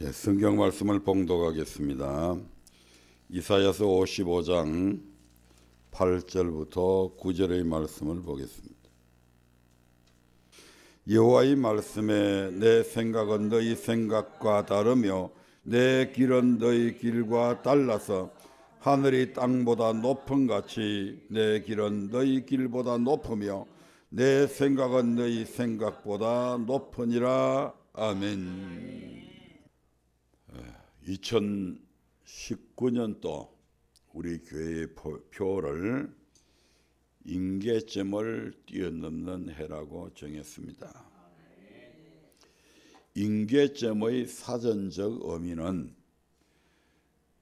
성경 말씀을 봉독하겠습니다. 이사야서 55장 8절부터 9절의 말씀을 보겠습니다. 여호와의 말씀에 내 생각은 너희 생각과 다르며 내 길은 너희 길과 달라서 하늘이 땅보다 높은 같이 내 길은 너희 길보다 높으며 내 생각은 너희 생각보다 높으니라. 아멘. 2019년도 우리 교회의 표를 임계점을 뛰어넘는 해라고 정했습니다. 임계점의 사전적 의미는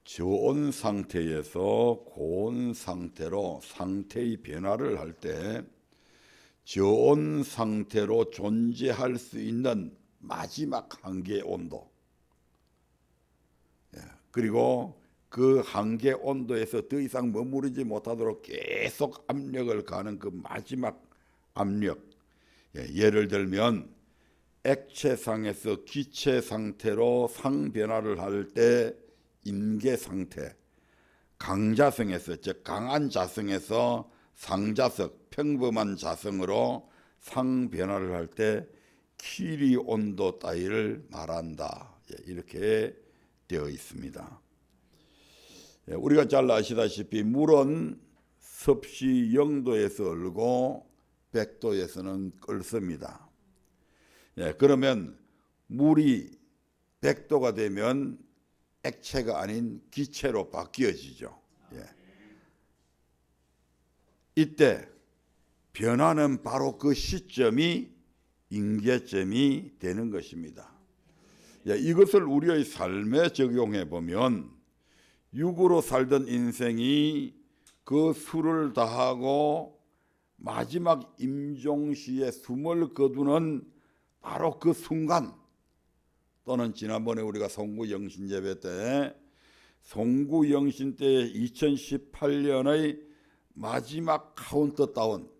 저온 상태에서 고온 상태로 상태의 변화를 할 때 저온 상태로 존재할 수 있는 마지막 한계 온도, 그리고 그 한계 온도에서 더 이상 머무르지 못하도록 계속 압력을 가는 그 마지막 압력, 예를 들면 액체상에서 기체 상태로 상변화를 할 때 임계 상태, 강자성에서 즉 강한 자성에서 상자석, 평범한 자성으로 상변화를 할 때 키리 온도 따위를 말한다, 이렇게 되어 있습니다. 우리가 잘 아시다시피 물은 섭씨 0도에서 얼고 100도에서는 끓습니다. 그러면 물이 100도가 되면 액체가 아닌 기체로 바뀌어지죠. 이때 변화는 바로 그 시점이 임계점이 되는 것입니다. 이것을 우리의 삶에 적용해 보면 육으로 살던 인생이 그 수를 다하고 마지막 임종시에 숨을 거두는 바로 그 순간, 또는 지난번에 우리가 송구영신예배 때 송구영신 때 2018년의 마지막 카운트다운,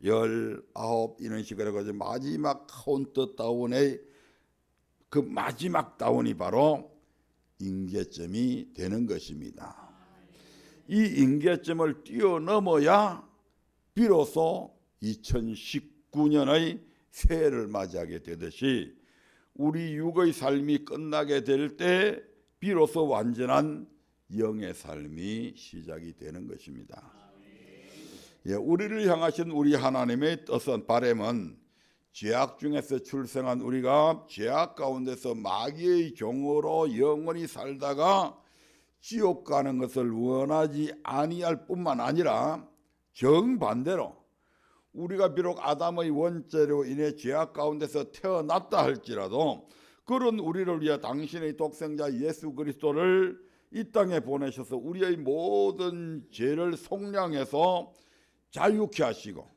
19 이런 식으로 해가지고 마지막 카운트다운의 그 마지막 다운이 바로 임계점이 되는 것입니다. 이 임계점을 뛰어넘어야 비로소 2019년의 새해를 맞이하게 되듯이 우리 육의 삶이 끝나게 될 때 비로소 완전한 영의 삶이 시작이 되는 것입니다. 우리를 향하신 우리 하나님의 뜻은, 바람은 죄악 중에서 출생한 우리가 죄악 가운데서 마귀의 종으로 영원히 살다가 지옥 가는 것을 원하지 아니할 뿐만 아니라 정반대로 우리가 비록 아담의 원죄로 인해 죄악 가운데서 태어났다 할지라도 그런 우리를 위해 당신의 독생자 예수 그리스도를 이 땅에 보내셔서 우리의 모든 죄를 속량해서 자유케 하시고,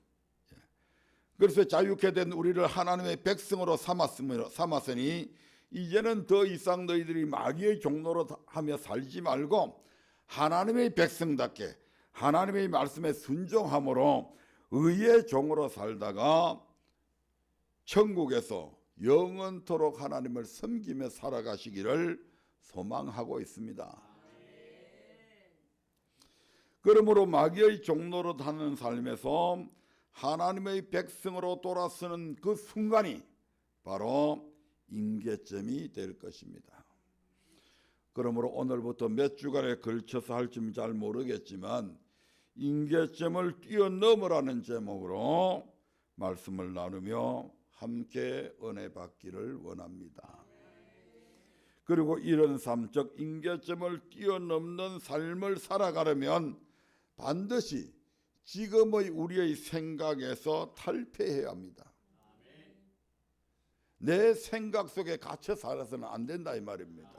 그래서 자유케 된 우리를 하나님의 백성으로 삼았으니 이제는 더 이상 너희들이 마귀의 종로로 하며 살지 말고 하나님의 백성답게 하나님의 말씀에 순종함으로 의의 종으로 살다가 천국에서 영원토록 하나님을 섬기며 살아가시기를 소망하고 있습니다. 그러므로 마귀의 종로로 하는 삶에서 하나님의 백성으로 돌아서는 그 순간이 바로 임계점이 될 것입니다. 그러므로 오늘부터 몇 주간에 걸쳐서 할지 잘 모르겠지만 임계점을 뛰어넘으라는 제목으로 말씀을 나누며 함께 은혜 받기를 원합니다. 그리고 이런 삶적 임계점을 뛰어넘는 삶을 살아가려면 반드시 지금의 우리의 생각에서 탈피해야 합니다. 내 생각 속에 갇혀 살아서는 안 된다 이 말입니다.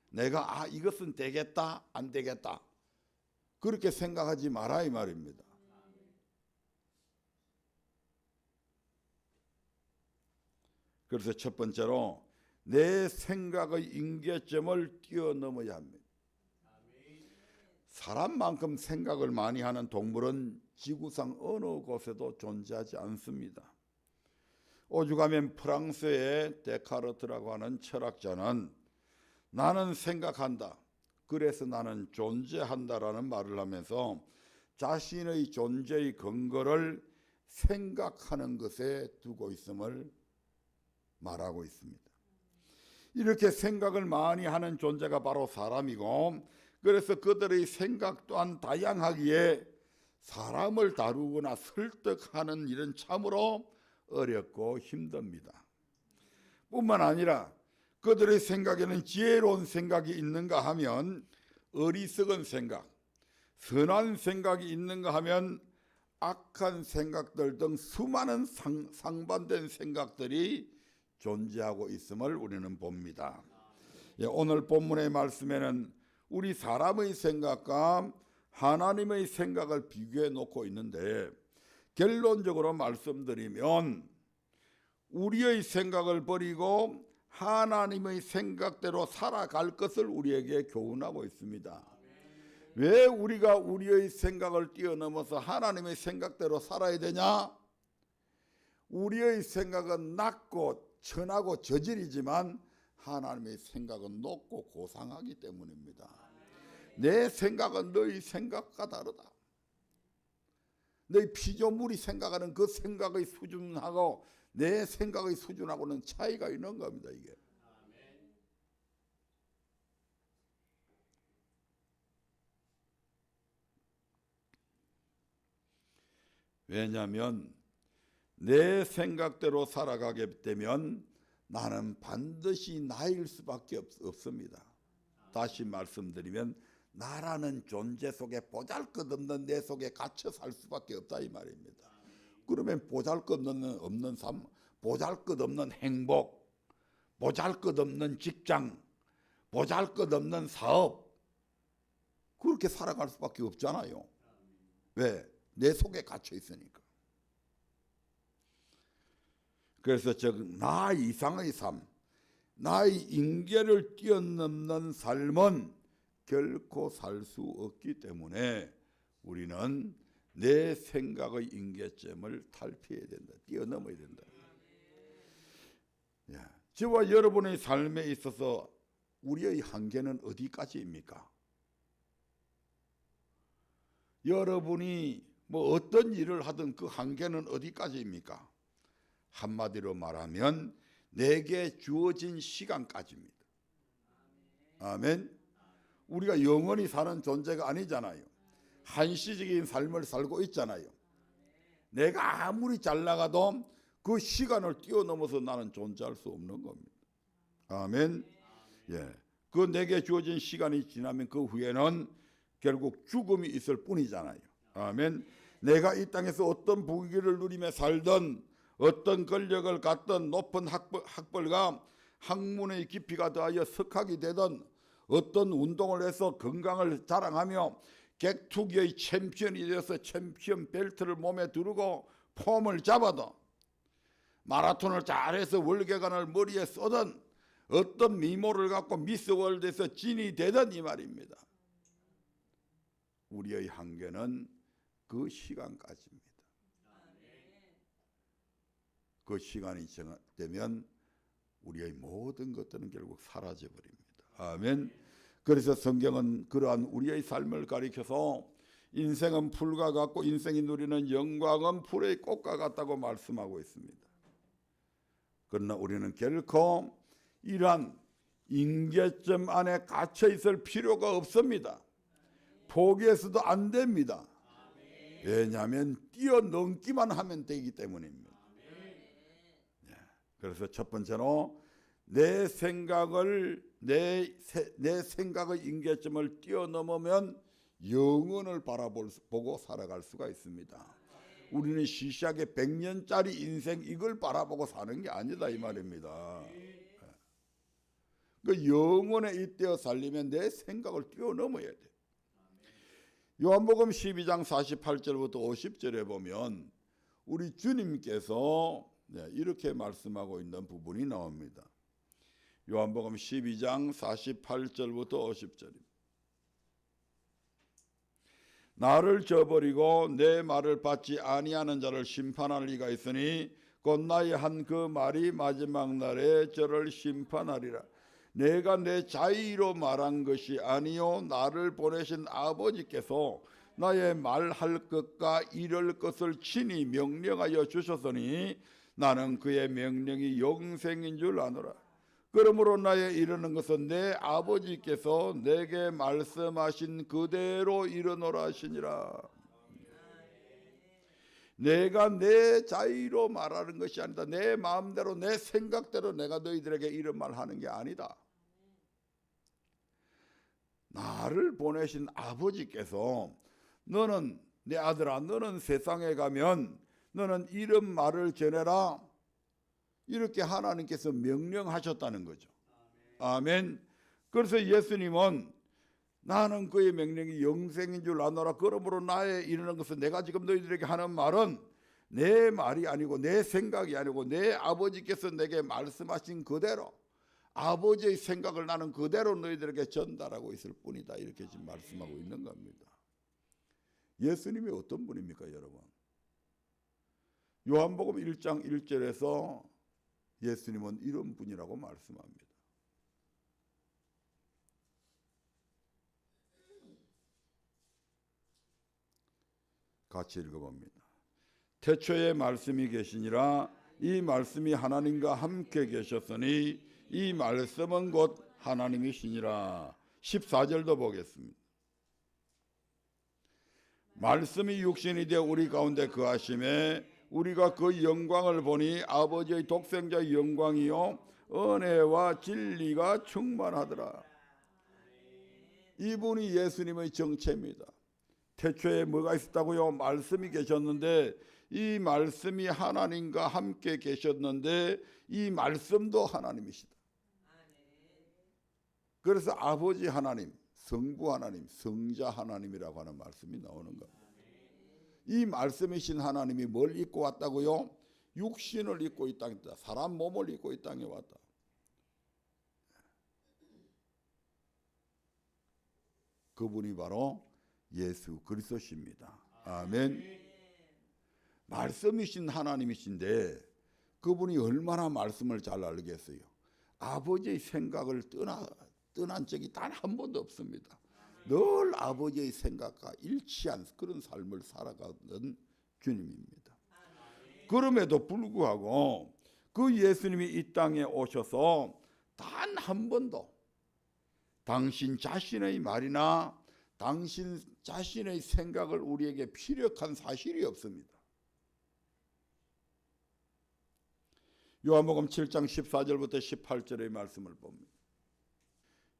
내가 이것은 되겠다 안 되겠다 그렇게 생각하지 마라 이 말입니다. 그래서 첫 번째로 내 생각의 임계점을 뛰어넘어야 합니다. 사람만큼 생각을 많이 하는 동물은 지구상 어느 곳에도 존재하지 않습니다. 오죽하면 프랑스의 데카르트라고 하는 철학자는 나는 생각한다, 그래서 나는 존재한다라는 말을 하면서 자신의 존재의 근거를 생각하는 것에 두고 있음을 말하고 있습니다. 이렇게 생각을 많이 하는 존재가 바로 사람이고, 그래서 그들의 생각 또한 다양하기에 사람을 다루거나 설득하는 일은 참으로 어렵고 힘듭니다. 뿐만 아니라 그들의 생각에는 지혜로운 생각이 있는가 하면 어리석은 생각, 선한 생각이 있는가 하면 악한 생각들 등 수많은 상반된 생각들이 존재하고 있음을 우리는 봅니다. 오늘 본문의 말씀에는 우리 사람의 생각과 하나님의 생각을 비교해 놓고 있는데, 결론적으로 말씀드리면 우리의 생각을 버리고 하나님의 생각대로 살아갈 것을 우리에게 교훈하고 있습니다. 왜 우리가 우리의 생각을 뛰어넘어서 하나님의 생각대로 살아야 되냐? 우리의 생각은 낮고 천하고 저질이지만 하나님의 생각은 높고 고상하기 때문입니다. 내 생각은 너희 생각과 다르다. 너희 피조물이 생각하는 그 생각의 수준하고 내 생각의 수준하고는 차이가 있는 겁니다. 이게. 왜냐하면 내 생각대로 살아가게 되면 나는 반드시 나일 수밖에 없습니다. 다시 말씀드리면 나라는 존재 속에 보잘것없는 내 속에 갇혀 살 수밖에 없다 이 말입니다. 그러면 보잘것없는 삶, 보잘것없는 행복, 보잘것없는 직장, 보잘것없는 사업, 그렇게 살아갈 수밖에 없잖아요. 왜? 내 속에 갇혀 있으니까. 그래서 나 이상의 삶, 나의 인계를 뛰어넘는 삶은 결코 살 수 없기 때문에 우리는 내 생각의 인계점을 탈피해야 된다. 뛰어넘어야 된다. 저와 여러분의 삶에 있어서 우리의 한계는 어디까지입니까? 여러분이 어떤 일을 하든 그 한계는 어디까지입니까? 한마디로 말하면 내게 주어진 시간까지입니다. 아멘. 우리가 영원히 사는 존재가 아니잖아요. 한시적인 삶을 살고 있잖아요. 내가 아무리 잘 나가도 그 시간을 뛰어넘어서 나는 존재할 수 없는 겁니다. 아멘. 그 내게 주어진 시간이 지나면 그 후에는 결국 죽음이 있을 뿐이잖아요. 아멘. 내가 이 땅에서 어떤 부귀를 누리며 살던, 어떤 권력을 갖던, 높은 학벌과 학문의 깊이가 더하여 석학이 되던, 어떤 운동을 해서 건강을 자랑하며 격투기의 챔피언이 되어서 챔피언 벨트를 몸에 두르고 폼을 잡아도, 마라톤을 잘해서 월계관을 머리에 쏘던, 어떤 미모를 갖고 미스 월드에서 진이 되던 이 말입니다. 우리의 한계는 그 시간까지입니다. 그 시간이 되면 우리의 모든 것들은 결국 사라져 버립니다. 아멘. 그래서 성경은 그러한 우리의 삶을 가리켜서 인생은 풀과 같고 인생이 누리는 영광은 풀의 꽃과 같다고 말씀하고 있습니다. 그러나 우리는 결코 이러한 인계점 안에 갇혀 있을 필요가 없습니다. 포기해서도 안 됩니다. 왜냐하면 뛰어넘기만 하면 되기 때문입니다. 그래서 첫 번째로 내 생각의 인계점을 뛰어넘으면 영혼을 바라보고 살아갈 수가 있습니다. 우리는 시시하게 100년짜리 인생 이걸 바라보고 사는 게 아니다 이 말입니다. 그 영혼에 잇대어 살리면 내 생각을 뛰어넘어야 돼. 요한복음 12장 48절부터 50절에 보면 우리 주님께서 이렇게 말씀하고 있는 부분이 나옵니다. 요한복음 12장 48절부터 50절입니다. 나를 저버리고 내 말을 받지 아니하는 자를 심판할 리가 있으니 곧 나의 한 그 말이 마지막 날에 저를 심판하리라. 내가 내 자의로 말한 것이 아니요 나를 보내신 아버지께서 나의 말할 것과 이럴 것을 친히 명령하여 주셨으니 나는 그의 명령이 영생인 줄 아노라. 그러므로 나의 이르는 것은 내 아버지께서 내게 말씀하신 그대로 이르노라 하시니라. 내가 내 자의로 말하는 것이 아니다. 내 마음대로 내 생각대로 내가 너희들에게 이런 말 하는 게 아니다. 나를 보내신 아버지께서 너는 내 아들아 너는 세상에 가면 너는 이런 말을 전해라. 이렇게 하나님께서 명령하셨다는 거죠. 아멘. 그래서 예수님은 나는 그의 명령이 영생인 줄 아노라. 그러므로 나의 이르는 것은 내가 지금 너희들에게 하는 말은 내 말이 아니고 내 생각이 아니고 내 아버지께서 내게 말씀하신 그대로 아버지의 생각을 나는 그대로 너희들에게 전달하고 있을 뿐이다. 이렇게 지금 말씀하고 있는 겁니다. 예수님이 어떤 분입니까 여러분? 요한복음 1장 1절에서 예수님은 이런 분이라고 말씀합니다. 같이 읽어봅니다. 태초에 말씀이 계시니라. 이 말씀이 하나님과 함께 계셨으니 이 말씀은 곧 하나님이시니라. 14절도 보겠습니다. 말씀이 육신이 되어 우리 가운데 거하심에 우리가 그 영광을 보니 아버지의 독생자의 영광이요 은혜와 진리가 충만하더라. 이분이 예수님의 정체입니다. 태초에 뭐가 있었다고요? 말씀이 계셨는데 이 말씀이 하나님과 함께 계셨는데 이 말씀도 하나님이시다. 그래서 아버지 하나님, 성부 하나님, 성자 하나님이라고 하는 말씀이 나오는 겁니다. 이 말씀이신 하나님이 뭘 입고 왔다고요? 육신을 입고 이 땅에 왔다. 사람 몸을 입고 이 땅에 왔다. 그분이 바로 예수 그리스도십니다. 아멘. 말씀이신 하나님이신데 그분이 얼마나 말씀을 잘 알겠어요. 아버지의 생각을 떠난 적이 단 한 번도 없습니다. 늘 아버지의 생각과 일치한 그런 삶을 살아가는 주님입니다. 그럼에도 불구하고 그 예수님이 이 땅에 오셔서 단 한 번도 당신 자신의 말이나 당신 자신의 생각을 우리에게 피력한 사실이 없습니다. 요한복음 7장 14절부터 18절의 말씀을 봅니다.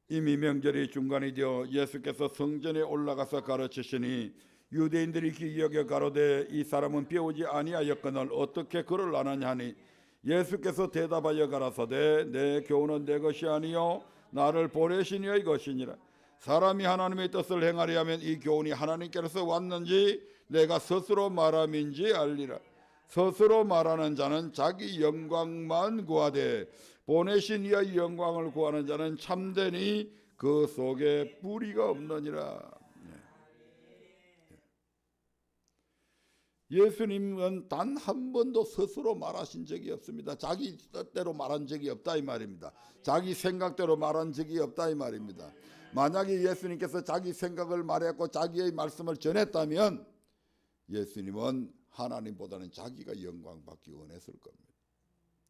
이미 명절이 중간이 되어 예수께서 성전에 올라가서 가르치시니 유대인들이 귀히 여겨 가로되 이 사람은 배우지 아니하였거늘 어떻게 글을 아느냐 하니 예수께서 대답하여 가라사대 내 교훈은 내 것이 아니요 나를 보내신 이의 것이니라. 사람이 하나님의 뜻을 행하려 하면 이 교훈이 하나님께로서 왔는지 내가 스스로 말함인지 알리라. 스스로 말하는 자는 자기 영광만 구하되 보내신 이의 영광을 구하는 자는 참되니 그 속에 뿌리가 없느니라. 예수님은 단 한 번도 스스로 말하신 적이 없습니다. 자기 뜻대로 말한 적이 없다 이 말입니다. 자기 생각대로 말한 적이 없다 이 말입니다. 만약에 예수님께서 자기 생각을 말했고 자기의 말씀을 전했다면 예수님은 하나님보다는 자기가 영광 받기 원했을 겁니다.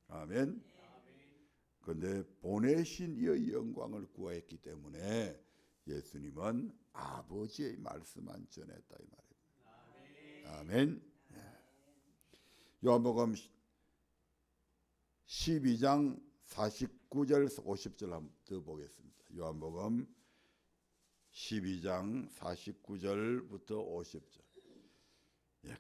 아멘. 그런데 보내신 이의 영광을 구했기 때문에 예수님은 아버지의 말씀만 전했다 이 말입니다. 아멘. 요한복음 12장 49절 50절 한번 더 보겠습니다. 요한복음 12장 49절부터 50절.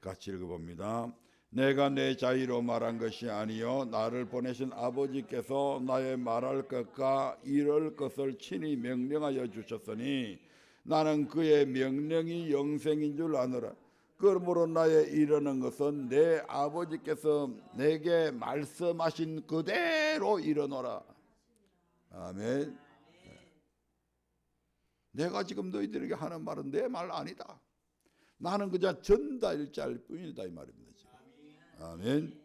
같이 읽어봅니다. 내가 내 자의로 말한 것이 아니요 나를 보내신 아버지께서 나의 말할 것과 이럴 것을 친히 명령하여 주셨으니 나는 그의 명령이 영생인 줄 아노라. 그러므로 나의 이르는 것은 내 아버지께서 내게 말씀하신 그대로 이르노라. 아멘. 내가 지금 너희들에게 하는 말은 내 말 아니다. 나는 그저 전달자일 뿐이다 이 말입니다. 지금. 아멘.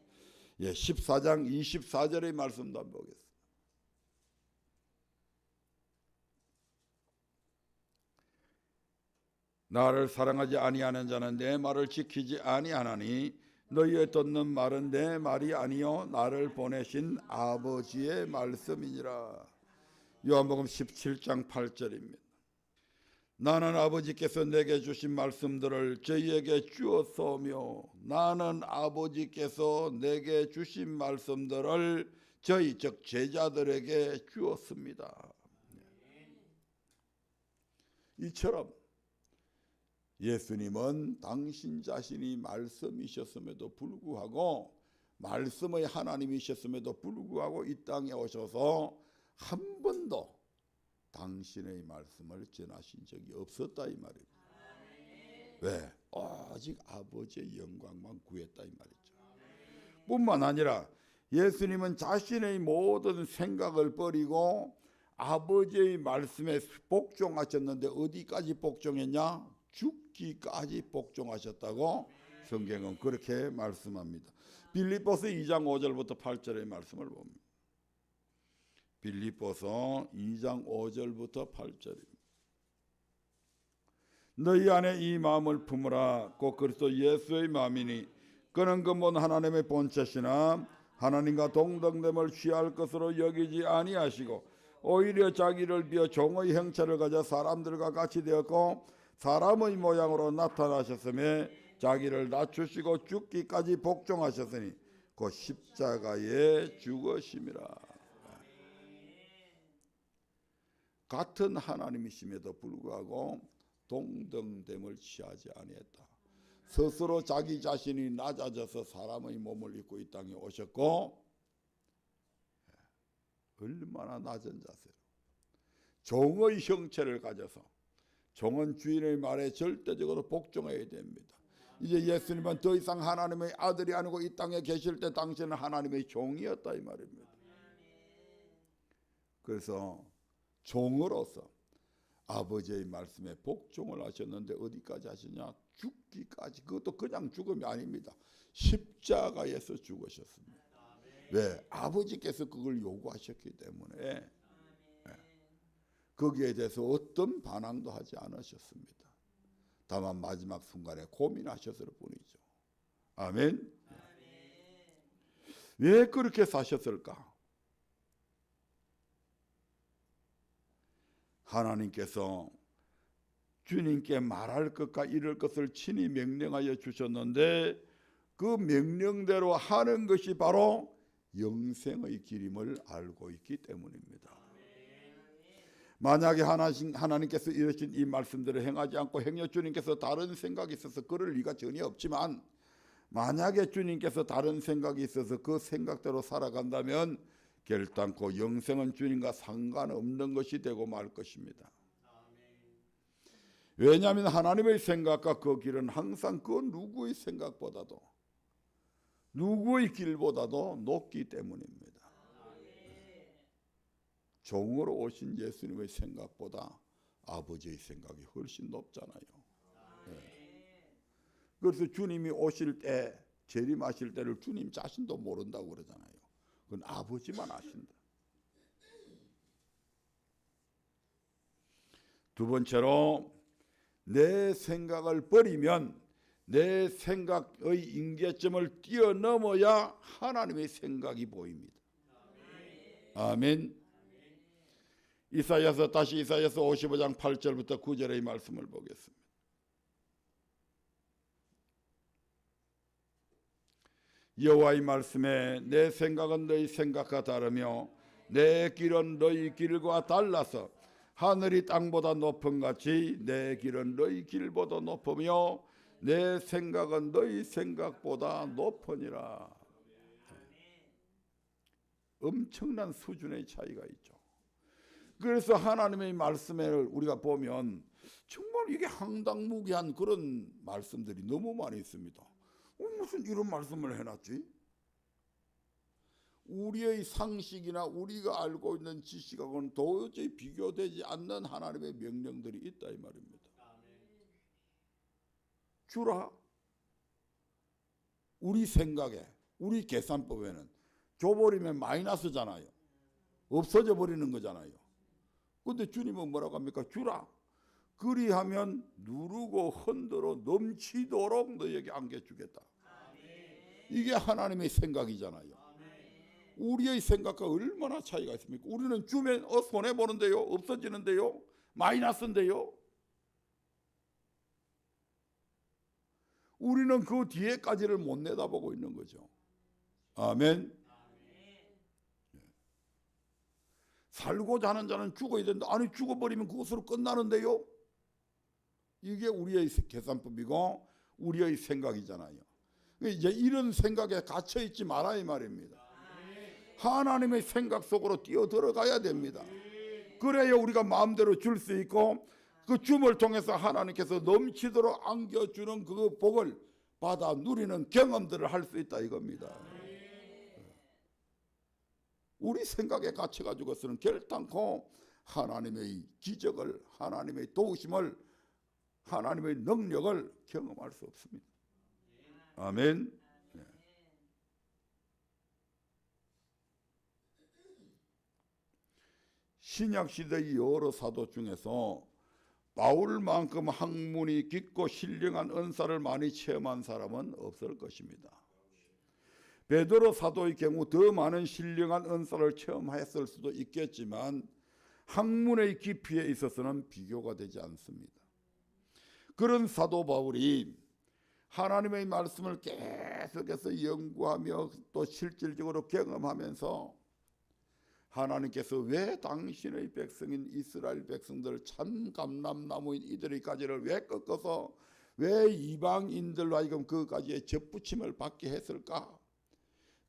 14장 24절의 말씀도 한번 보겠습니다. 나를 사랑하지 아니하는 자는 내 말을 지키지 아니하나니 너희의 듣는 말은 내 말이 아니요 나를 보내신 아버지의 말씀이니라. 요한복음 17장 8절입니다. 나는 아버지께서 내게 주신 말씀들을 저희에게 주었으며 나는 아버지께서 내게 주신 말씀들을 저희 즉 제자들에게 주었습니다. 이처럼 예수님은 당신 자신이 말씀이셨음에도 불구하고 말씀의 하나님이셨음에도 불구하고 이 땅에 오셔서 한 번도 당신의 말씀을 전하신 적이 없었다 이 말입니다. 왜? 오직 아버지의 영광만 구했다 이 말이죠. 뿐만 아니라 예수님은 자신의 모든 생각을 버리고 아버지의 말씀에 복종하셨는데 어디까지 복종했냐? 죽기까지 복종하셨다고 성경은 그렇게 말씀합니다. 빌립보서 2장 5절부터 8절의 말씀을 봅니다. 빌립보서 2장 5절부터 8절입니다. 너희 안에 이 마음을 품으라. 곧 그리스도 예수의 마음이니 그는 근본 하나님의 본체시나 하나님과 동등됨을 취할 것으로 여기지 아니하시고 오히려 자기를 비어 종의 형체를 가져 사람들과 같이 되었고 사람의 모양으로 나타나셨으며 자기를 낮추시고 죽기까지 복종하셨으니 곧 십자가에 죽으심이라. 같은 하나님이심에도 불구하고 동등됨을 취하지 아니했다. 스스로 자기 자신이 낮아져서 사람의 몸을 입고 이 땅에 오셨고 얼마나 낮은 자세로 종의 형체를 가져서 종은 주인의 말에 절대적으로 복종해야 됩니다. 이제 예수님은 더 이상 하나님의 아들이 아니고 이 땅에 계실 때 당신은 하나님의 종이었다 이 말입니다. 그래서 종으로서 아버지의 말씀에 복종을 하셨는데 어디까지 하시냐? 죽기까지. 그것도 그냥 죽음이 아닙니다. 십자가에서 죽으셨습니다. 왜? 아버지께서 그걸 요구하셨기 때문에 거기에 대해서 어떤 반항도 하지 않으셨습니다. 다만 마지막 순간에 고민하셨을 뿐이죠. 아멘. 왜 그렇게 사셨을까? 하나님께서 주님께 말할 것과 이럴 것을 친히 명령하여 주셨는데 그 명령대로 하는 것이 바로 영생의 길임을 알고 있기 때문입니다. 만약에 하나님께서 이러신 이 말씀들을 행하지 않고 행여 주님께서 다른 생각이 있어서 그럴 리가 전혀 없지만 만약에 주님께서 다른 생각이 있어서 그 생각대로 살아간다면 결단코 영생은 주님과 상관없는 것이 되고 말 것입니다. 왜냐하면 하나님의 생각과 그 길은 항상 그 누구의 생각보다도 누구의 길보다도 높기 때문입니다. 종으로 오신 예수님의 생각보다 아버지의 생각이 훨씬 높잖아요. 그래서 주님이 오실 때 재림하실 때를 주님 자신도 모른다고 그러잖아요. 그건 아버지만 아신다. 두 번째로 내 생각을 버리면 내 생각의 임계점을 뛰어넘어야 하나님의 생각이 보입니다. 아멘. 이사야서 55장 8절부터 9절의 말씀을 보겠습니다. 여호와의 말씀에 내 생각은 너희 생각과 다르며 내 길은 너희 길과 달라서 하늘이 땅보다 높은 같이 내 길은 너희 길보다 높으며 내 생각은 너희 생각보다 높으니라. 엄청난 수준의 차이가 있죠. 그래서 하나님의 말씀을 우리가 보면 정말 이게 황당무계한 그런 말씀들이 너무 많이 있습니다. 무슨 이런 말씀을 해놨지? 우리의 상식이나 우리가 알고 있는 지식하고는 도저히 비교되지 않는 하나님의 명령들이 있다 이 말입니다. 주라. 우리 생각에 우리 계산법에는 줘버리면 마이너스잖아요. 없어져 버리는 거잖아요. 근데 주님은 뭐라고 합니까? 주라. 그리하면 누르고 흔들어 넘치도록 너에게 안겨주겠다. 이게 하나님의 생각이잖아요. 우리의 생각과 얼마나 차이가 있습니까? 우리는 주면 손해보는데요, 없어지는데요, 마이너스인데요. 우리는 그 뒤에까지를 못 내다보고 있는 거죠. 아멘. 살고자 하는 자는 죽어야 된다. 아니 죽어버리면 그것으로 끝나는데요. 이게 우리의 계산법이고 우리의 생각이잖아요. 이제 이런 생각에 갇혀 있지 말아 이 말입니다. 하나님의 생각 속으로 뛰어 들어가야 됩니다. 그래야 우리가 마음대로 줄 수 있고 그 줌을 통해서 하나님께서 넘치도록 안겨주는 그 복을 받아 누리는 경험들을 할 수 있다 이겁니다. 우리 생각에 갇혀가지고서는 결단코 하나님의 기적을, 하나님의 도우심을, 하나님의 능력을 경험할 수 없습니다. 아멘. 네. 신약시대의 여러 사도 중에서 바울만큼 학문이 깊고 신령한 은사를 많이 체험한 사람은 없을 것입니다. 베드로 사도의 경우 더 많은 신령한 은사를 체험했을 수도 있겠지만 학문의 깊이에 있어서는 비교가 되지 않습니다. 그런 사도 바울이 하나님의 말씀을 계속해서 연구하며 또 실질적으로 경험하면서 하나님께서 왜 당신의 백성인 이스라엘 백성들 참 감람나무인 이들의 가지를 왜 꺾어서 왜 이방인들로 하여금 그까지의 접붙임을 받게 했을까?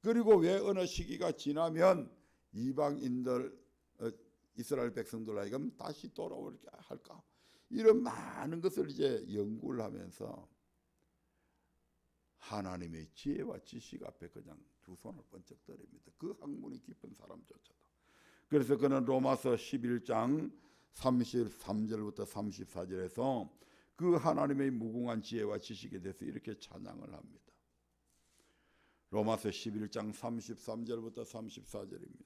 그리고 왜 어느 시기가 지나면 이방인들 이스라엘 백성들로 하여금 다시 돌아올게 할까? 이런 많은 것을 이제 연구를 하면서 하나님의 지혜와 지식 앞에 그냥 두 손을 번쩍 들입니다. 그 학문이 깊은 사람조차도. 그래서 그는 로마서 11장 33절부터 34절에서 그 하나님의 무궁한 지혜와 지식에 대해서 이렇게 찬양을 합니다. 로마서 11장 33절부터 34절입니다.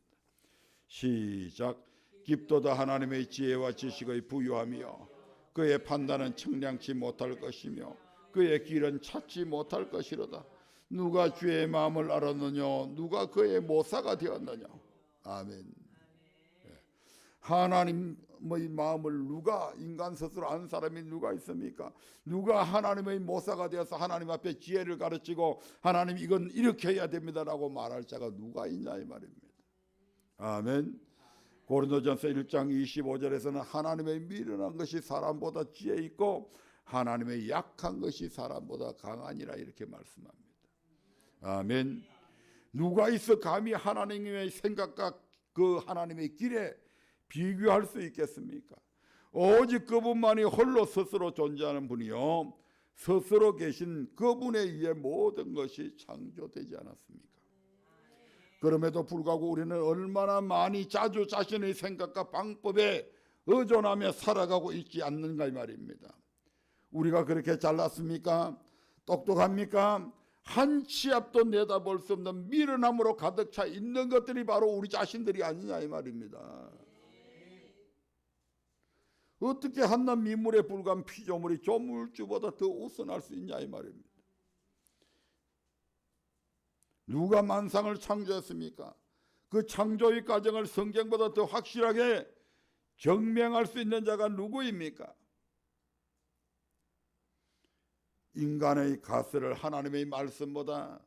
시작. 깊도다 하나님의 지혜와 지식의 부유함이여 그의 판단은 청량치 못할 것이며 그의 길은 찾지 못할 것이로다. 누가 주의 마음을 알았느냐 누가 그의 모사가 되었느냐. 아멘. 하나님의 마음을 누가 인간 스스로 아는 사람이 누가 있습니까? 누가 하나님의 모사가 되어서 하나님 앞에 지혜를 가르치고 하나님 이건 이렇게 해야 됩니다라고 말할 자가 누가 있냐 이 말입니다. 아멘. 고린도전서 1장 25절에서는 하나님의 미련한 것이 사람보다 지혜 있고 하나님의 약한 것이 사람보다 강하니라 이렇게 말씀합니다. 아멘. 누가 있어 감히 하나님의 생각과 그 하나님의 길에 비교할 수 있겠습니까? 오직 그분만이 홀로 스스로 존재하는 분이요 스스로 계신 그분에 의해 모든 것이 창조되지 않았습니까? 그럼에도 불구하고 우리는 얼마나 많이 자주 자신의 생각과 방법에 의존하며 살아가고 있지 않는가 이 말입니다. 우리가 그렇게 잘났습니까? 똑똑합니까? 한 치 앞도 내다볼 수 없는 미련함으로 가득 차 있는 것들이 바로 우리 자신들이 아니냐 이 말입니다. 어떻게 한낱 민물에 불과한 피조물이 조물주보다 더 우선할 수 있냐 이 말입니다. 누가 만상을 창조했습니까? 그 창조의 과정을 성경보다 더 확실하게 증명할 수 있는 자가 누구입니까? 인간의 가설을 하나님의 말씀보다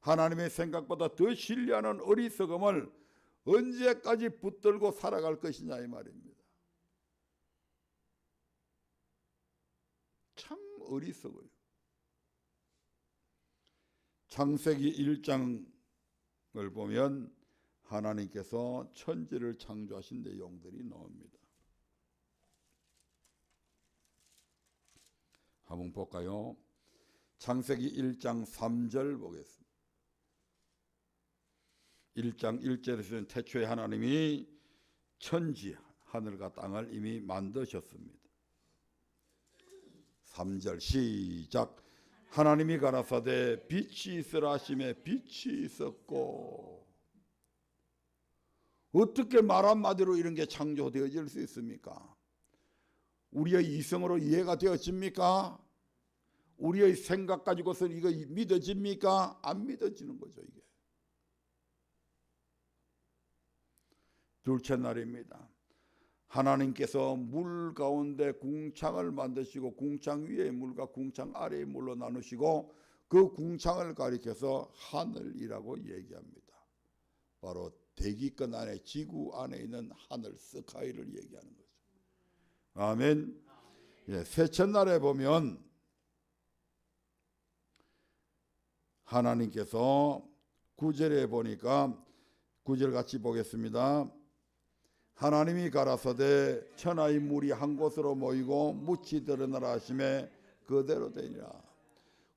하나님의 생각보다 더 신뢰하는 어리석음을 언제까지 붙들고 살아갈 것이냐 이 말입니다. 참 어리석어요. 창세기 1장을 보면 하나님께서 천지를 창조하신 내용들이 나옵니다. 한번 볼까요? 창세기 1장 3절 보겠습니다. 1장 1절에서는 태초에 하나님이 천지 하늘과 땅을 이미 만드셨습니다. 3절 시작. 하나님이 가라사대 빛이 있으라 하심에 빛이 있었고. 어떻게 말 한마디로 이런 게 창조되어질 수 있습니까? 우리의 이성으로 이해가 되어집니까? 우리의 생각 가지고서 이거 믿어집니까? 안 믿어지는 거죠. 이게 둘째 날입니다. 하나님께서 물 가운데 궁창을 만드시고 궁창 위의 물과 궁창 아래의 물로 나누시고 그 궁창을 가리켜서 하늘이라고 얘기합니다. 바로 대기권 안에 지구 안에 있는 하늘 스카이를 얘기하는 거죠. 아멘. 예, 셋째 날에 보면 하나님께서 9절에 보니까 9절 같이 보겠습니다. 하나님이 가라사대 천하의 물이 한 곳으로 모이고 묻히 드러나라 하심에 그대로 되니라.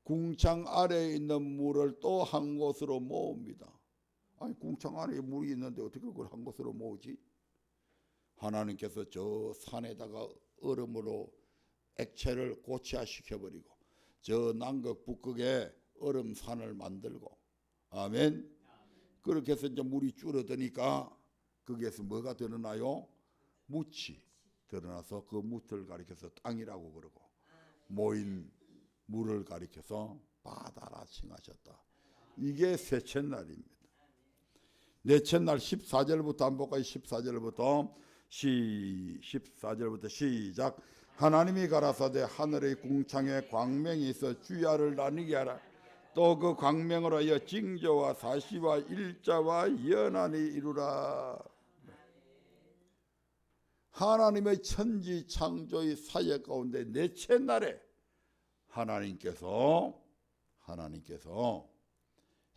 궁창 아래에 있는 물을 또 한 곳으로 모읍니다. 아니 궁창 안에 물이 있는데 어떻게 그걸 한 곳으로 모으지? 하나님께서 저 산에다가 얼음으로 액체를 고체화시켜버리고 저 남극 북극에 얼음산을 만들고 아멘. 그렇게 해서 이제 물이 줄어드니까 거기에서 뭐가 드러나요? 묻이 드러나서 그 묻을 가리켜서 땅이라고 그러고 모인 물을 가리켜서 바다라 칭하셨다. 이게 셋째 날입니다. 넷째 날 14절부터 한번 볼까요? 14절부터 시작. 하나님이 가라사대 하늘의 궁창에 광명이 있어 주야를 나뉘게 하라. 또 그 광명으로 하여 징조와 사시와 일자와 연한이 이루라. 하나님의 천지 창조의 사역 가운데 넷째 날에 하나님께서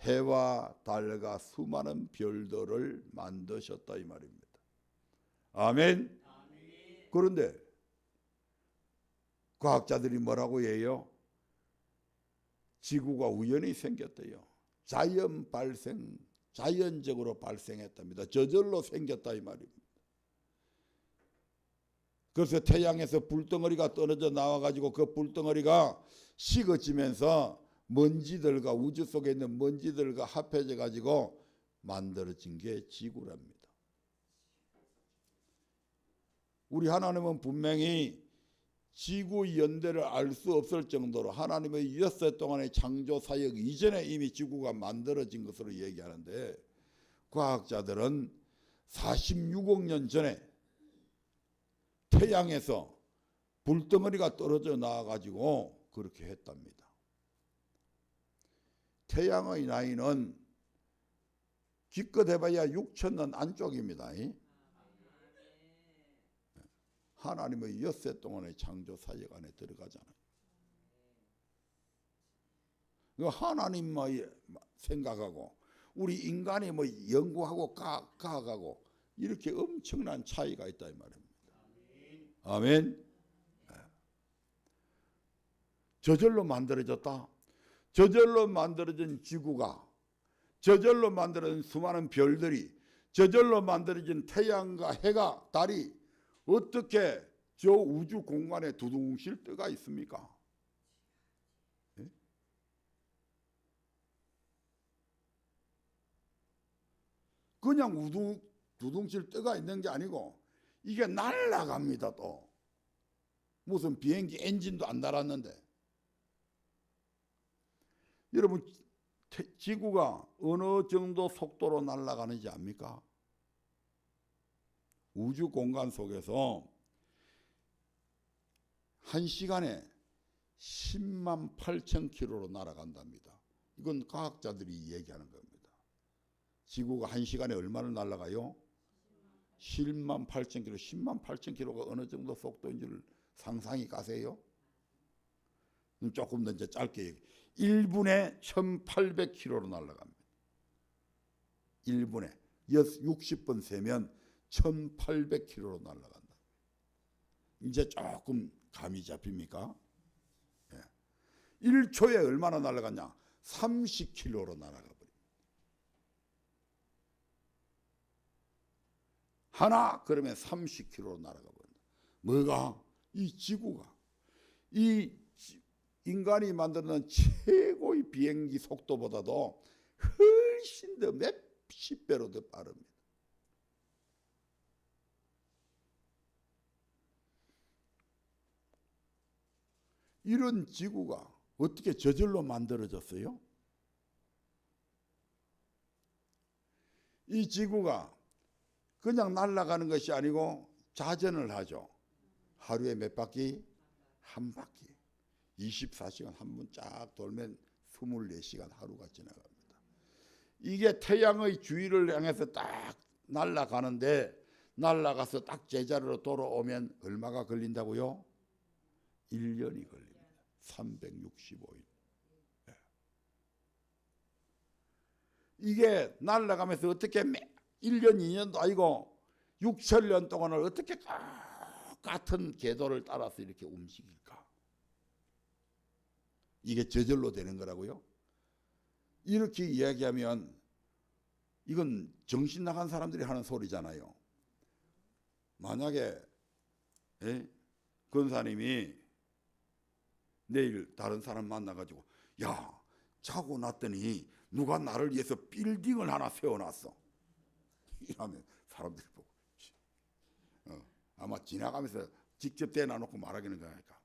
해와 달과 수많은 별들을 만드셨다 이 말입니다. 아멘. 그런데 과학자들이 뭐라고 해요? 지구가 우연히 생겼대요. 자연적으로 발생했답니다. 저절로 생겼다 이 말입니다. 그래서 태양에서 불덩어리가 떨어져 나와가지고 그 불덩어리가 식어지면서 먼지들과 우주 속에 있는 먼지들과 합해져 가지고 만들어진 게 지구랍니다. 우리 하나님은 분명히 지구 연대를 알 수 없을 정도로 하나님의 엿새 동안의 창조 사역 이전에 이미 지구가 만들어진 것으로 얘기하는데 과학자들은 46억 년 전에 태양에서 불덩어리가 떨어져 나와가지고 그렇게 했답니다. 태양의 나이는 기껏 해봐야 6천년 안쪽입니다. 하나님의 엿새 동안의 창조 사역 안에 들어가잖아요. 하나님만 생각하고 우리 인간이 뭐 연구하고 가하고 이렇게 엄청난 차이가 있다 이 말입니다. 아멘. 저절로 만들어졌다. 저절로 만들어진 지구가, 저절로 만들어진 수많은 별들이, 저절로 만들어진 태양과 해가, 달이 어떻게 저 우주 공간에 두둥실 뜨가 있습니까? 네? 그냥 두둥실 뜨가 있는 게 아니고 이게 날아갑니다. 또 무슨 비행기 엔진도 안 달았는데. 여러분 지구가 어느 정도 속도로 날아가는지 압니까? 우주 공간 속에서 1시간에 10만 8천 킬로로 날아간답니다. 이건 과학자들이 얘기하는 겁니다. 지구가 1시간에 얼마를 날아가요? 10만 8천 킬로. 10만 8천 킬로가 어느 정도 속도인지를 상상이 가세요? 조금 더 이제 짧게 1분에 1800km로 날아갑니다. 1분에 60번 세면 1800km로 날아간다. 이제 조금 감이 잡힙니까? 예. 1초에 얼마나 날아갔냐? 30km로 날아가 버립니다. 하나 그러면 30km로 날아가 버린다. 뭐가? 이 지구가 이 인간이 만드는 최고의 비행기 속도보다도 훨씬 더 몇십 배로 더 빠릅니다. 이런 지구가 어떻게 저절로 만들어졌어요? 이 지구가 그냥 날아가는 것이 아니고 자전을 하죠. 하루에 몇 바퀴? 한 바퀴. 24시간 한 번 쫙 돌면 24시간 하루가 지나갑니다. 이게 태양의 주위를 향해서 딱 날아가는데, 날아가서 딱 제자리로 돌아오면 얼마가 걸린다고요? 1년이 걸립니다. 365일. 이게 날아가면서 어떻게 1년 2년도 아니고 6천년 동안을 어떻게 똑같은 궤도를 따라서 이렇게 움직일까? 이게 저절로 되는 거라고요? 이렇게 이야기하면 이건 정신 나간 사람들이 하는 소리잖아요. 만약에 권사님이 내일 다른 사람 만나가지고, 야, 자고 났더니 누가 나를 위해서 빌딩을 하나 세워놨어, 이러면 사람들이 보고 아마 지나가면서 직접 대놔놓고 말하기는 거니까,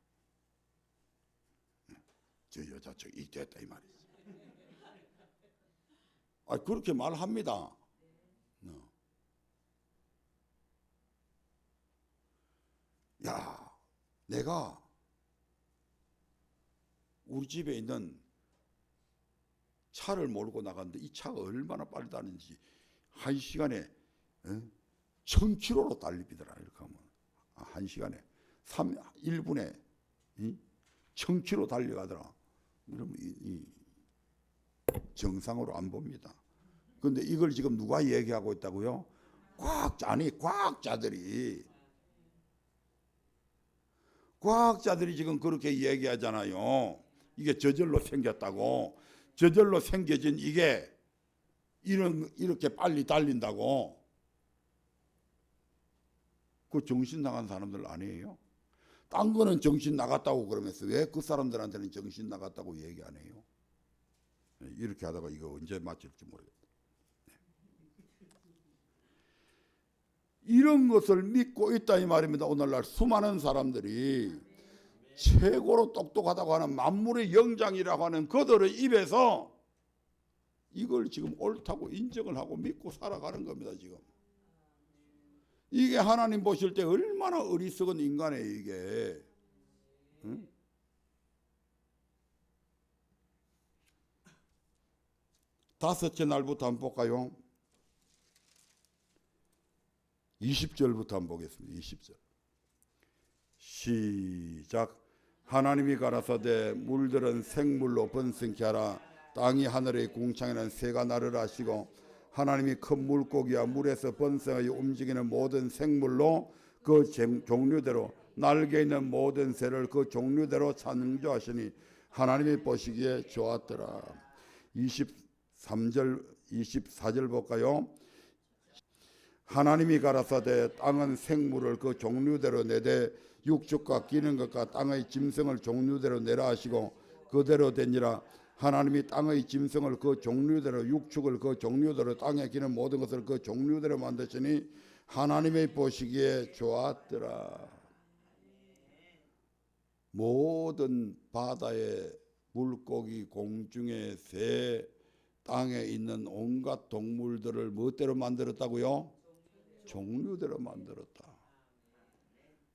저 여자 저 이됐다 이 말이지. 그렇게 말합니다. 야, 내가 우리 집에 있는 차를 몰고 나갔는데 이 차가 얼마나 빨리 다니는지 1시간에 1000km로 달립니다. 이렇게 하면 1시간에 1분에 1000km 달려가더라. 그러면 이 정상으로 안 봅니다. 그런데 이걸 지금 누가 얘기하고 있다고요? 과학자들이 지금 그렇게 얘기하잖아요. 이게 저절로 생겼다고. 저절로 생겨진 이게 이렇게 빨리 달린다고. 그 정신 나간 사람들 아니에요? 딴 거는 정신 나갔다고 그러면서 왜 그 사람들한테는 정신 나갔다고 얘기 안 해요? 이렇게 하다가 이거 언제 마칠지 모르겠다. 이런 것을 믿고 있다 이 말입니다. 오늘날 수많은 사람들이 최고로 똑똑하다고 하는 만물의 영장이라고 하는 그들의 입에서 이걸 지금 옳다고 인정을 하고 믿고 살아가는 겁니다. 지금 이게 하나님 보실 때 얼마나 어리석은 인간이에요 이게. 응? 다섯째 날부터 한번 볼까요? 20절부터 한번 보겠습니다. 20절 시작. 하나님이 가라사대 물들은 생물로 번성케 하라. 땅이 하늘의 궁창에는 새가 나를 하시고 하나님이 큰 물고기와 물에서 번성하여 움직이는 모든 생물로 그 종류대로 날개 있는 모든 새를 그 종류대로 창조하시니 하나님이 보시기에 좋았더라. 23절 24절 볼까요? 하나님이 가라사대 땅은 생물을 그 종류대로 내되 육축과 기는 것과 땅의 짐승을 종류대로 내라 하시고 그대로 되니라. 하나님이 땅의 짐승을 그 종류대로 육축을 그 종류대로 땅에 기는 모든 것을 그 종류대로 만드시니 하나님이 보시기에 좋았더라. 모든 바다의 물고기, 공중의 새, 땅에 있는 온갖 동물들을 무엇대로 만들었다고요? 종류대로 만들었다.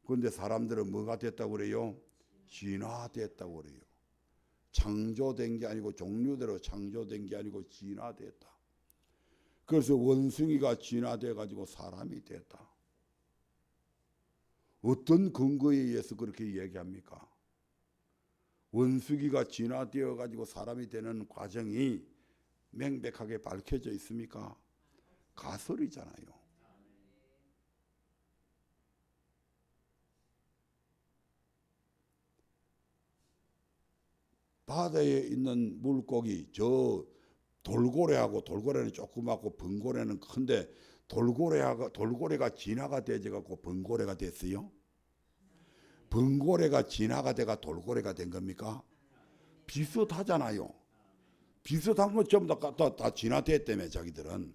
그런데 사람들은 뭐가 됐다고 그래요? 진화됐다고 그래요. 창조된 게 아니고 종류대로 창조된 게 아니고 진화됐다. 그래서 원숭이가 진화돼 가지고 사람이 됐다. 어떤 근거에 의해서 그렇게 얘기합니까? 원숭이가 진화되어 가지고 사람이 되는 과정이 명백하게 밝혀져 있습니까? 가설이잖아요. 바다에 있는 물고기, 저 돌고래는 조그맣고 번고래는 큰데 돌고래가 진화가 되어갖고 번고래가 됐어요? 번고래가 진화가 돼가 돌고래가 된 겁니까? 비슷하잖아요. 비슷한 건 전부 다 진화됐다며 자기들은.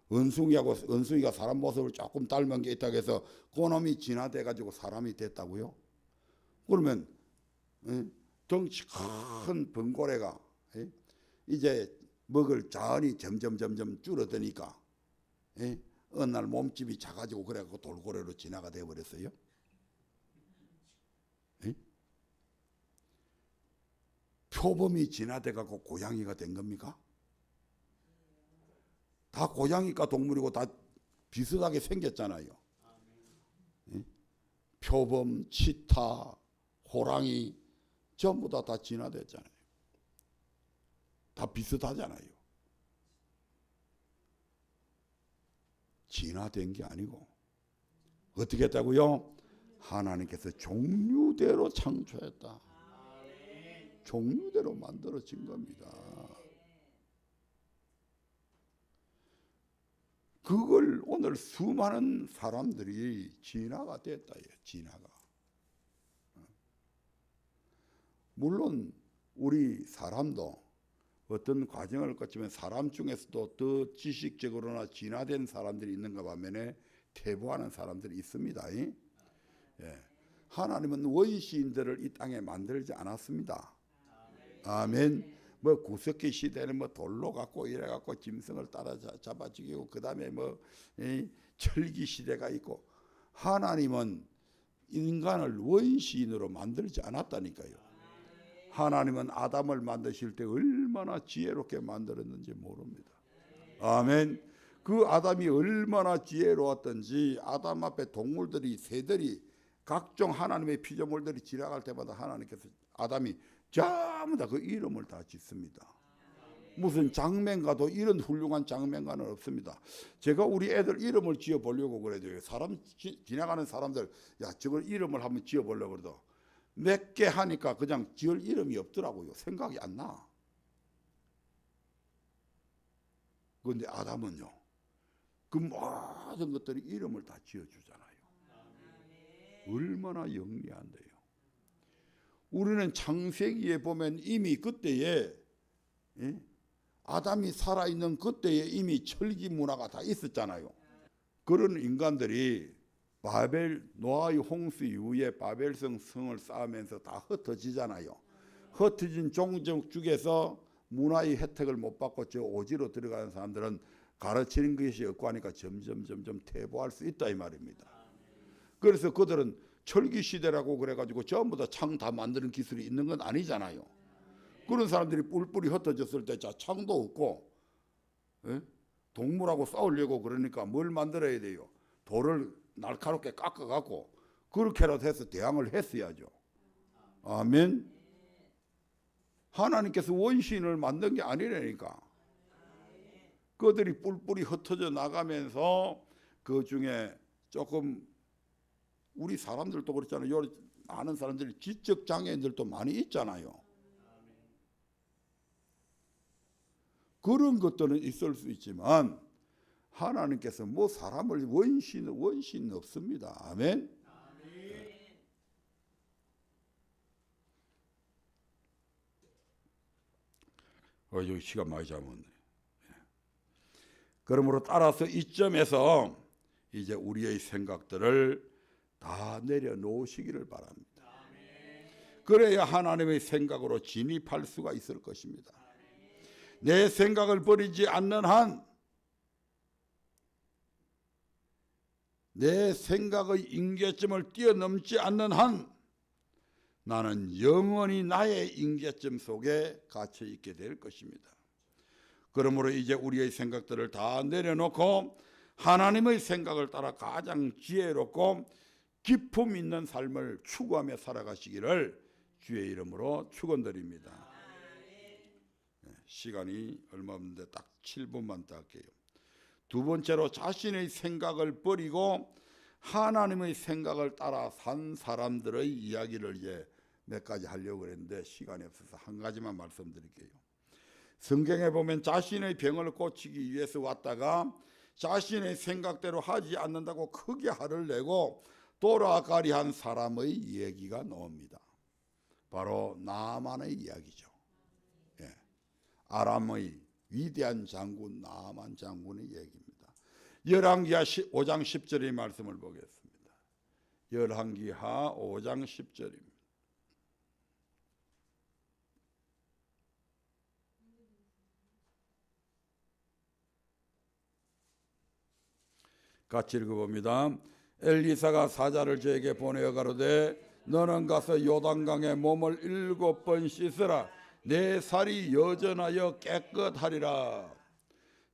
원숭이가 사람 모습을 조금 닮은 게 있다고 해서 그놈이 진화돼 가지고 사람이 됐다고요? 그러면 덩치 큰 번고래가 이제 먹을 자원이 점점 줄어드니까 어느 날 몸집이 작아지고 그래갖고 돌고래로 진화가 돼버렸어요. 표범이 진화돼갖고 고양이가 된 겁니까? 다 고양이과 동물이고 다 비슷하게 생겼잖아요. 표범, 치타, 호랑이 전부 다 진화됐잖아요. 다 비슷하잖아요. 진화된 게 아니고 어떻게 했다고요? 하나님께서 종류대로 창조했다. 종류대로 만들어진 겁니다. 그걸 오늘 수많은 사람들이 진화가 됐다. 진화가. 물론 우리 사람도 어떤 과정을 거치면 사람 중에서도 더 지식적으로나 진화된 사람들이 있는가 반면에 퇴보하는 사람들이 있습니다. 하나님은 원시인들을 이 땅에 만들지 않았습니다. 아멘. 뭐 구석기 시대는 뭐 돌로 갖고 이래 갖고 짐승을 따라 잡아 죽이고 그다음에 뭐 철기 시대가 있고, 하나님은 인간을 원시인으로 만들지 않았다니까요. 하나님은 아담을 만드실 때 얼마나 지혜롭게 만들었는지 모릅니다. 아멘. 그 아담이 얼마나 지혜로웠던지 아담 앞에 동물들이 새들이 각종 하나님의 피조물들이 지나갈 때마다 하나님께서 아담이 전부 다 그 이름을 다 짓습니다. 무슨 장면가도 이런 훌륭한 장면가는 없습니다. 제가 우리 애들 이름을 지어보려고 그래도 사람 지나가는 사람들 야 저걸 이름을 한번 지어보려고 그래도 몇 개 하니까 그냥 지을 이름이 없더라고요. 생각이 안 나. 그런데 아담은요, 그 모든 것들이 이름을 다 지어주잖아요. 얼마나 영리한데요. 우리는 창세기에 보면 이미 그때에 아담이 살아있는 그때에 이미 철기 문화가 다 있었잖아요. 그런 인간들이 노아의 홍수 이후에 바벨성 성을 쌓으면서 다 흩어지잖아요. 흩어진 종족 중에서 문화의 혜택을 못 받고 저 오지로 들어가는 사람들은 가르치는 것이 없고 하니까 점점 퇴보할 수 있다 이 말입니다. 그래서 그들은 철기 시대라고 그래가지고 전부 다 창 다 만드는 기술이 있는 건 아니잖아요. 그런 사람들이 뿔뿔이 흩어졌을 때 자 창도 없고 동물하고 싸우려고 그러니까 뭘 만들어야 돼요? 돌을 날카롭게 깎아갖고 그렇게라도 해서 대항을 했어야죠. 아멘. 하나님께서 원시인을 만든 게 아니라니까. 그들이 뿔뿔이 흩어져 나가면서 그 중에 조금 우리 사람들도 그렇잖아요. 많은 사람들이 지적 장애인들도 많이 있잖아요. 그런 것들은 있을 수 있지만 하나님께서 뭐 사람을 원신 없습니다. 아멘. 여기 시간 많이 잡았네. 그러므로 따라서 이점에서 이제 우리의 생각들을 다 내려놓으시기를 바랍니다. 그래야 하나님의 생각으로 진입할 수가 있을 것입니다. 내 생각을 버리지 않는 한, 내 생각의 임계점을 뛰어넘지 않는 한 나는 영원히 나의 임계점 속에 갇혀 있게 될 것입니다. 그러므로 이제 우리의 생각들을 다 내려놓고 하나님의 생각을 따라 가장 지혜롭고 기품 있는 삶을 추구하며 살아가시기를 주의 이름으로 축원드립니다. 시간이 얼마 없는데 딱 7분만 더 할게요. 두 번째로 자신의 생각을 버리고 하나님의 생각을 따라 산 사람들의 이야기를 이제 몇 가지 하려고 했는데 시간이 없어서 한 가지만 말씀드릴게요. 성경에 보면 자신의 병을 고치기 위해서 왔다가 자신의 생각대로 하지 않는다고 크게 화를 내고 돌아가리 한 사람의 얘기가 나옵니다. 바로 나아만의 이야기죠. 예. 아람의 위대한 장군 나아만 장군의 얘기입니다. 열왕기하 5장 10절의 말씀을 보겠습니다. 열왕기하 5장 10절입니다. 같이 읽어봅니다. 엘리사가 사자를 저에게 보내어 가로되 너는 가서 요단강에 몸을 7번 씻으라. 내 살이 여전하여 깨끗하리라.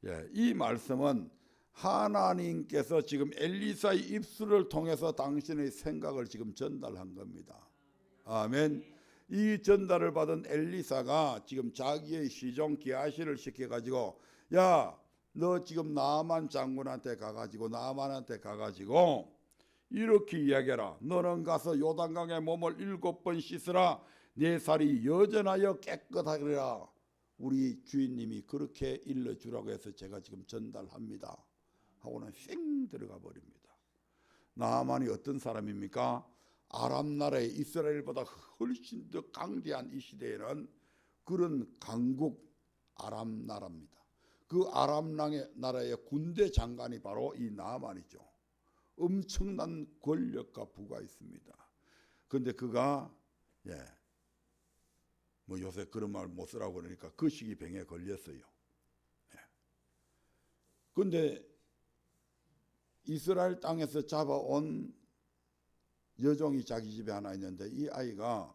예, 이 말씀은 하나님께서 지금 엘리사의 입술을 통해서 당신의 생각을 지금 전달한 겁니다. 아멘. 이 전달을 받은 엘리사가 지금 자기의 시종 기하시를 시켜가지고 야, 너 지금 나아만 장군한테 가가지고 나아만한테 가가지고 이렇게 이야기해라. 너는 가서 요단강에 몸을 7번 씻으라. 내 살이 여전하여 깨끗하리라. 우리 주인님이 그렇게 일러주라고 해서 제가 지금 전달합니다 하고는 쌩 들어가 버립니다. 나아만이 어떤 사람입니까? 아람 나라의 이스라엘보다 훨씬 더 강대한 이 시대에는 그런 강국 아람 나라입니다. 그 아람 나라의 군대 장관이 바로 이 나아만이죠. 엄청난 권력과 부가 있습니다. 그런데 그가 뭐 요새 그런 말 못 쓰라고 그러니까 거시기병에 걸렸어요. 그런데 이스라엘 땅에서 잡아온 여종이 자기 집에 하나 있는데 이 아이가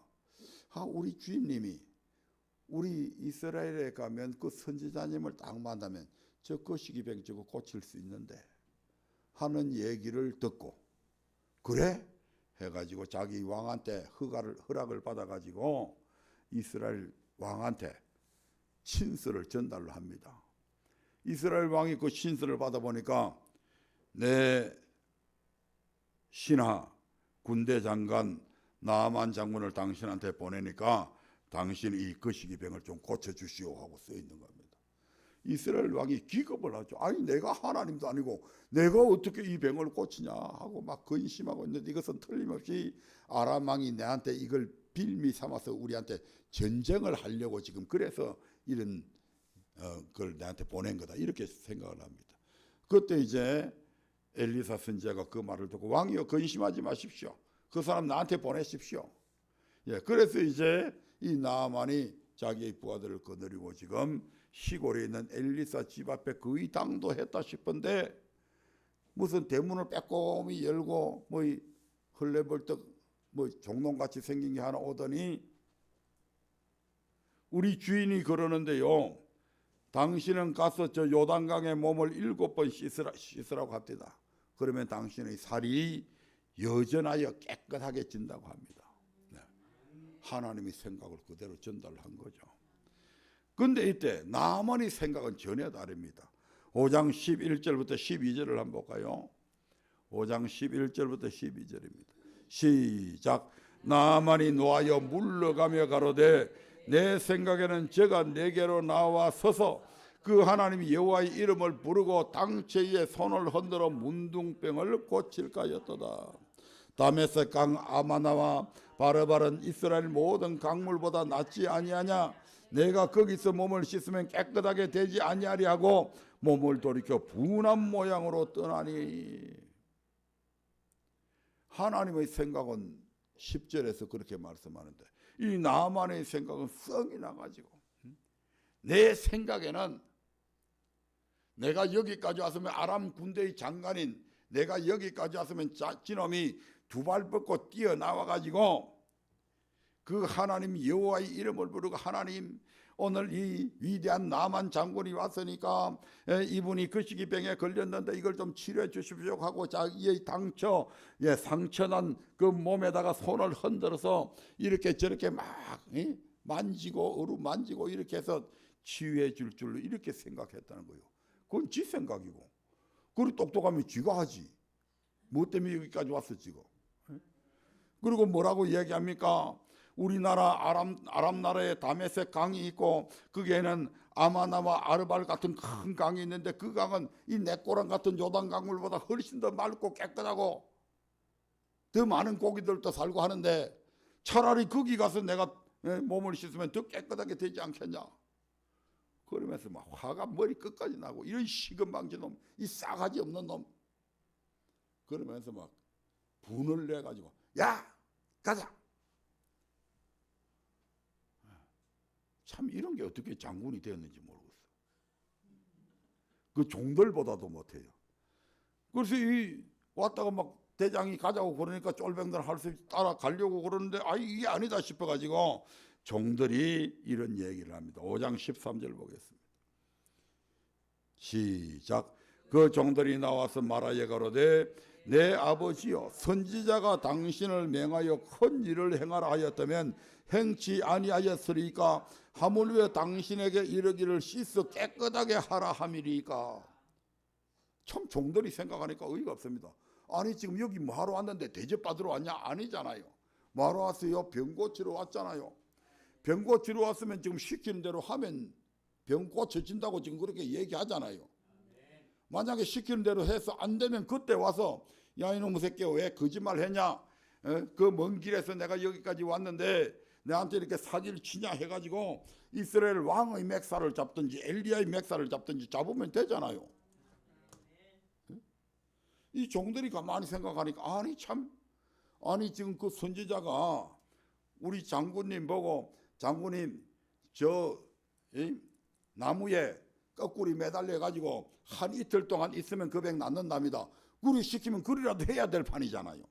우리 주인님이 우리 이스라엘에 가면 그 선지자님을 딱 만나면 저 거시기병 저거 고칠 수 있는데 하는 얘기를 듣고 그래? 해가지고 자기 왕한테 허락을 받아가지고 이스라엘 왕한테 친서를 전달을 합니다. 이스라엘 왕이 그 친서를 받아보니까 내 신하 군대 장관 나아만 장군을 당신한테 보내니까 당신이 이 거시기병을 좀 고쳐주시오 하고 써 있는 겁니다. 이스라엘 왕이 기겁을 하죠. 아니 내가 하나님도 아니고 내가 어떻게 이 병을 고치냐 하고 막 근심하고 있는데 이것은 틀림없이 아람 왕이 내한테 이걸 빌미 삼아서 우리한테 전쟁을 하려고 지금 그래서 이런 걸 내한테 보낸 거다 이렇게 생각을 합니다. 그때 이제 엘리사 선지자가 그 말을 듣고 왕이여 근심하지 마십시오. 그 사람 나한테 보내십시오. 예, 그래서 이제 이 나아만이 자기의 부하들을 거느리고 지금 시골에 있는 엘리사 집 앞에 거의 당도했다 싶은데 무슨 대문을 빼꼼히 열고 뭐 헐레벌떡 뭐 종롱같이 생긴 게 하나 오더니 우리 주인이 그러는데요. 당신은 가서 저 요단강에 몸을 7번 씻으라고 합니다. 그러면 당신의 살이 여전하여 깨끗하게 진다고 합니다. 네. 하나님의 생각을 그대로 전달한 거죠. 그런데 이때 나아만의 생각은 전혀 다릅니다. 5장 11절부터 12절을 한번 볼까요? 5장 11절부터 12절입니다. 시작. 나아만이 노하여 물러가며 가로되 내 생각에는 저가 내게로 나와 서서 그 하나님 여호와의 이름을 부르고 당체에 손을 흔들어 문둥병을 고칠까였도다. 다메섹 강 아마나와 바르바른 이스라엘 모든 강물보다 낫지 아니하냐. 내가 거기서 몸을 씻으면 깨끗하게 되지 아니하리 하고 몸을 돌이켜 분한 모양으로 떠나니. 하나님의 생각은 10절에서 그렇게 말씀하는데 이 나아만의 생각은 썩이 나가지고 내 생각에는 내가 여기까지 왔으면 아람 군대의 장관인 내가 여기까지 왔으면 저놈이 두 발 뻗고 뛰어나와가지고 그 하나님 여호와의 이름을 부르고 하나님 오늘 이 위대한 나아만 장군이 왔으니까 이분이 거시기병에 걸렸는데 이걸 좀 치료해 주십시오 하고 자기의 상처난 그 몸에다가 손을 흔들어서 이렇게 저렇게 막 만지고 어루만지고 이렇게 해서 치유해 줄 줄로 이렇게 생각했다는 거예요. 그건 지 생각이고 그리고 똑똑하면 쥐가 하지. 뭐 때문에 여기까지 왔어 지금. 그리고 뭐라고 얘기합니까? 우리나라 아람 나라에 다메섹 강이 있고 거기에는 아마나와 아르발 같은 큰 강이 있는데 그 강은 이 내꼬랑 같은 요단 강물보다 훨씬 더 맑고 깨끗하고 더 많은 고기들도 살고 하는데 차라리 거기 가서 내가 몸을 씻으면 더 깨끗하게 되지 않겠냐. 그러면서 막 화가 머리 끝까지 나고, 이런 시금방지 놈, 이 싸가지 없는 놈, 그러면서 막 분을 내가지고 야 가자. 참 이런 게 어떻게 장군이 되었는지 모르겠어. 그 종들보다도 못해요. 그래서 이 왔다가 막 대장이 가자고 그러니까 쫄병들 할 수 없이 따라가려고 그러는데 이게 아니다 싶어가지고 종들이 이런 얘기를 합니다. 5장 13절 보겠습니다. 시작. 그 종들이 나와서 말하여 가로되 내 아버지여, 선지자가 당신을 명하여 큰 일을 행하라 하였다면 행치 아니하였으리까? 하물 왜 당신에게 이르기를 씻어 깨끗하게 하라 함이리까? 참 종들이 생각하니까 어이가 없습니다. 아니 지금 여기 뭐하러 왔는데 대접받으러 왔냐? 아니잖아요. 뭐하러 왔어요? 병 고치러 왔잖아요. 병 고치러 왔으면 지금 시키는 대로 하면 병 고쳐진다고 지금 그렇게 얘기하잖아요. 만약에 시키는 대로 해서 안 되면 그때 와서 야 이놈의 새끼야 왜 거짓말 했냐? 그 먼 길에서 내가 여기까지 왔는데 내한테 이렇게 사기를 치냐 해가지고 이스라엘 왕의 맥살을 잡든지 엘리야의 맥살을 잡든지 잡으면 되잖아요. 이 종들이 가만히 생각하니까 아니 지금 그 선지자가 우리 장군님 보고 장군님 나무에 거꾸리 매달려 가지고 한 이틀 동안 있으면 그 병 낫는답니다. 그리 시키면 그리라도 해야 될 판이잖아요.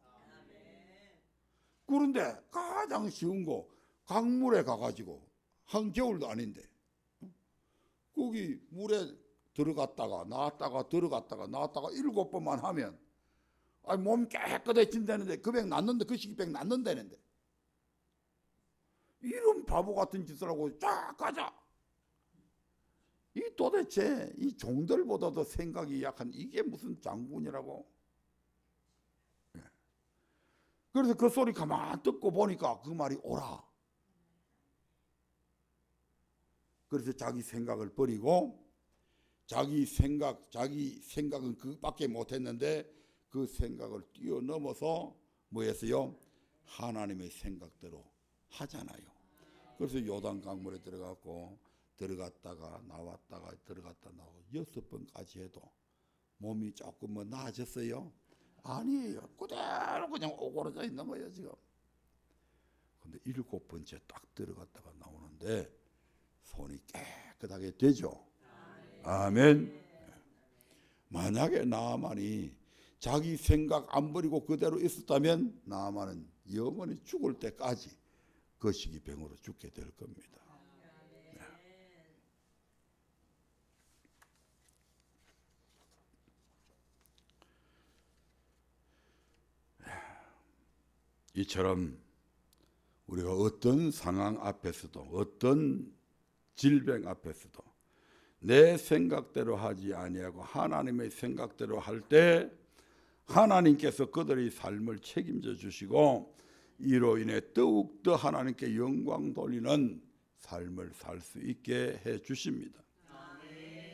그런데 가장 쉬운 거 강물에 가가지고 한겨울도 아닌데 거기 물에 들어갔다가 나왔다가 들어갔다가 나왔다가 7번만 하면 몸 깨끗해진다는데 그 병 낫는데 그 시기 병 낫는다는데 이런 바보 같은 짓을 하고 쫙 가자. 이 도대체 이 종들보다도 생각이 약한 이게 무슨 장군이라고. 그래서 그 소리 가만 듣고 보니까 그 말이 옳아. 그래서 자기 생각을 버리고 자기 생각은 그밖에 못했는데 그 생각을 뛰어넘어서 뭐 했어요? 하나님의 생각대로 하잖아요. 그래서 요단 강물에 들어갔다가 나왔다가 들어갔다 나오고 6번까지 해도 몸이 조금 뭐 나아졌어요? 아니에요. 그대로 그냥 오그라져 있는 거예요 지금. 근데 7번째 딱 들어갔다가 나오는데 손이 깨끗하게 되죠. 아멘. 만약에 나아만이 자기 생각 안 버리고 그대로 있었다면 나아만은 영원히 죽을 때까지 거시기병으로 죽게 될 겁니다. 이처럼 우리가 어떤 상황 앞에서도 어떤 질병 앞에서도 내 생각대로 하지 아니하고 하나님의 생각대로 할 때 하나님께서 그들의 삶을 책임져 주시고 이로 인해 더욱더 하나님께 영광 돌리는 삶을 살 수 있게 해 주십니다.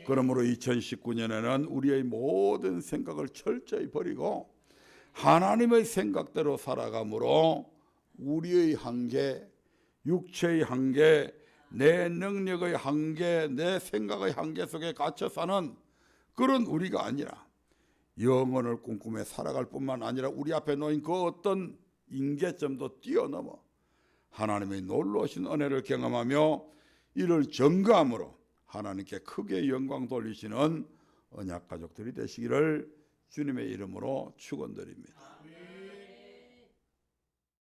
그러므로 2019년에는 우리의 모든 생각을 철저히 버리고 하나님의 생각대로 살아감으로 우리의 한계, 육체의 한계, 내 능력의 한계, 내 생각의 한계 속에 갇혀 사는 그런 우리가 아니라 영혼을 꿈꾸며 살아갈 뿐만 아니라 우리 앞에 놓인 그 어떤 임계점도 뛰어넘어 하나님의 놀라우신 은혜를 경험하며 이를 증거함으로 하나님께 크게 영광 돌리시는 언약 가족들이 되시기를 주님의 이름으로 축원드립니다.